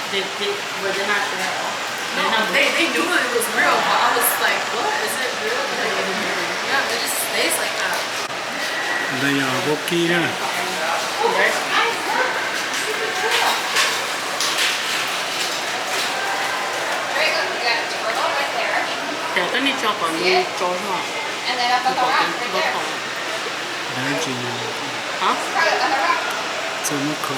Were they not sure at all? They knew it was real, but I was like, what? Is it real? Yeah, it just stays like that. Đây là vô kỳ nữa. Để cái này cho còn đi trôi hả? Đấy chị Hả? cho nó còn.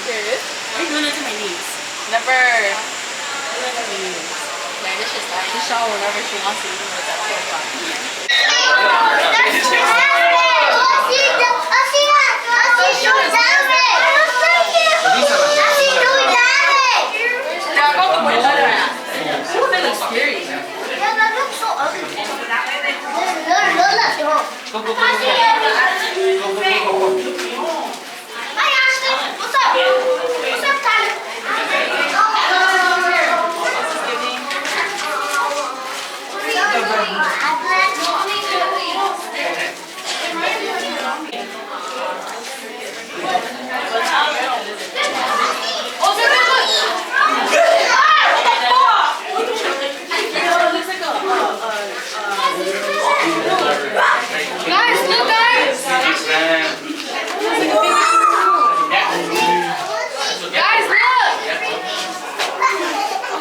Serious? Why are you doing it to my niece? Never. Man, this shit's like, She shower whenever she wants to, even with that profile. Let's looks scary. Yeah, that looks so ugly. Go, go, go, go, go. Hi, Ashley. What's up? What's up, Tyler? Guys, look, guys. Guys, look.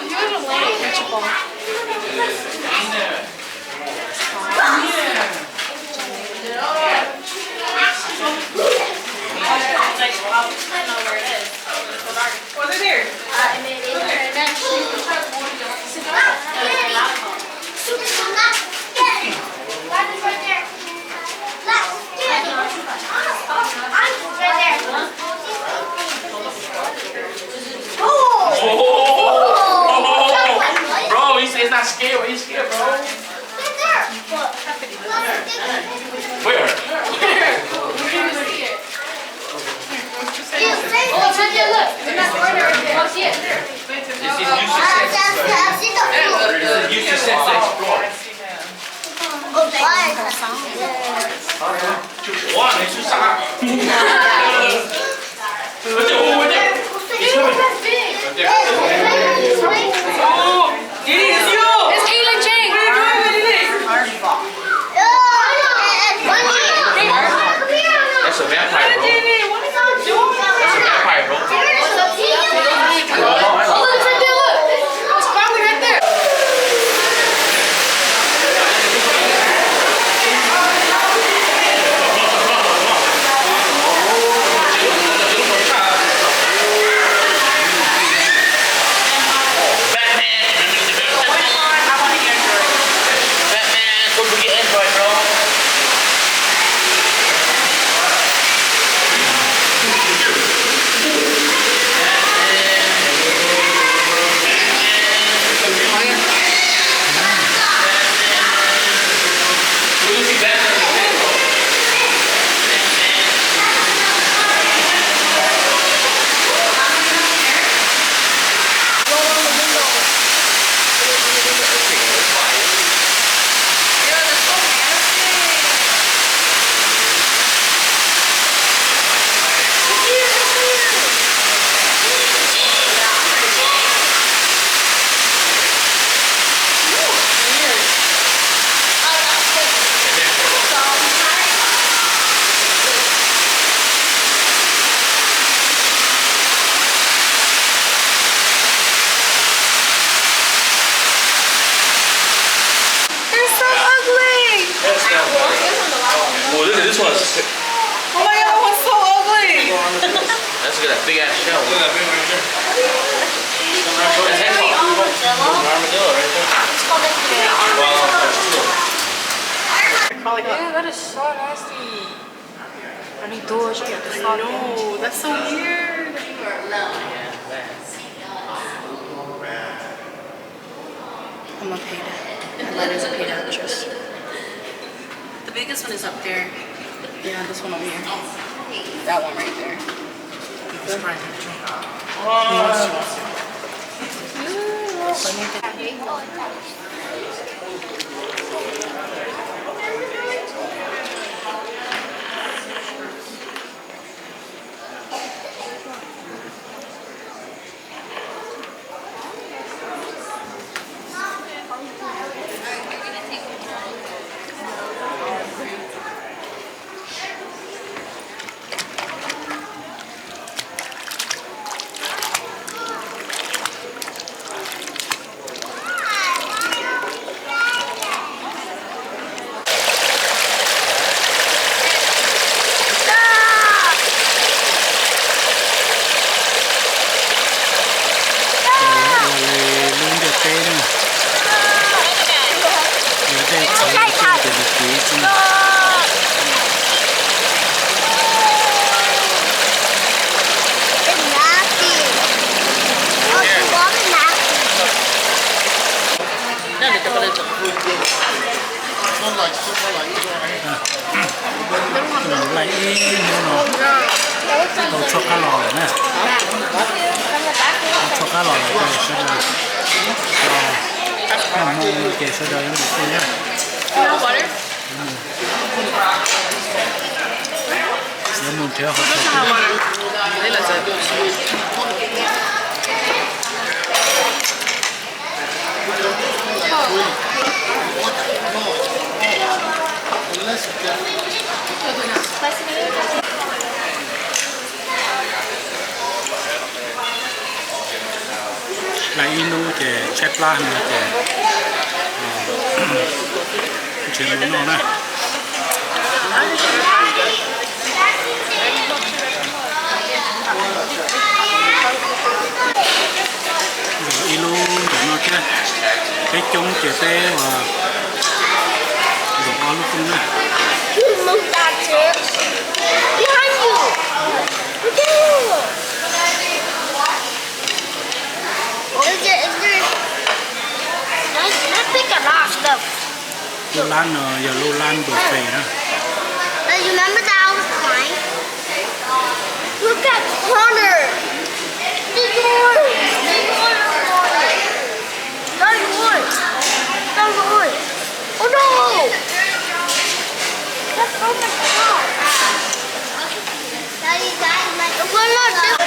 You're the lane. What's in here? Bro, he's not scared. He's scared, bro. Where? Oh, it's right there, look. In that corner right there. Oh, see it. This is used to sense to explore. 와, 내 수사. It's Caitlin Chang. That's a vampire, bro. That's a vampire, bro. Oh, look, it's right there, look. It's probably right there. Batman, go to get Android, bro. Oh, look at this one. Oh my god, that one's so ugly. Let's look at that big ass shell. Look at that big one right there. That's armadillo right there. Ew, that is so nasty. I need doors. No, that's so weird. I'm a paid. My mother's a paid actress. The biggest one is up there. Yeah, this one over here. That one right there. This right 那你这个来整。lại nó đầu cho cá lò này cho cá lò này sẽ là làm mù kể sẽ đời một cái nhá sẽ muốn theo họ đây là giờ lại inu để chép la nữa để chuyện nó nè rồi inu để nó chứ cái chung chế tê và rồi nó lúc cũng nè Behind you. Look at you. Let's pick a lot of stuff. lô lan giờ lô lan bột phê đó You remember that I was crying? Look at the corner. There's more. There's more in the corner. There's more. There's more. Oh no! That's so much fun. Daddy, we're not doing.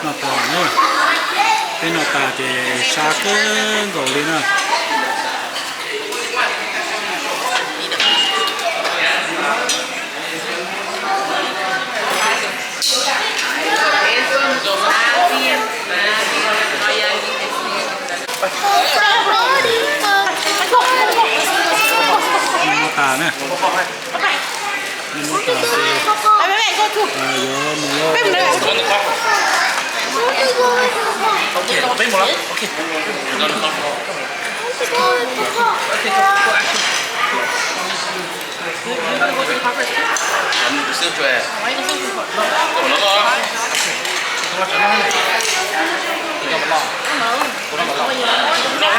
nó tỏ nữa cái nó tả thì xa cái gỗ đi nữa nó tả nè nó tả thì giờ mua OK，我背冇啦。OK。唔少咗誒。我攞個。我攞個。你咁攞？我攞個。